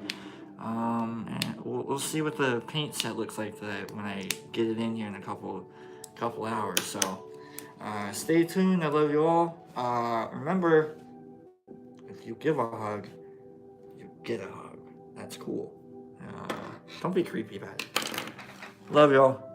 And we'll see what the paint set looks like when I get it in here in a couple hours. So, stay tuned. I love you all. Remember, if you give a hug, you get a hug. That's cool. Don't be creepy about it. Love y'all.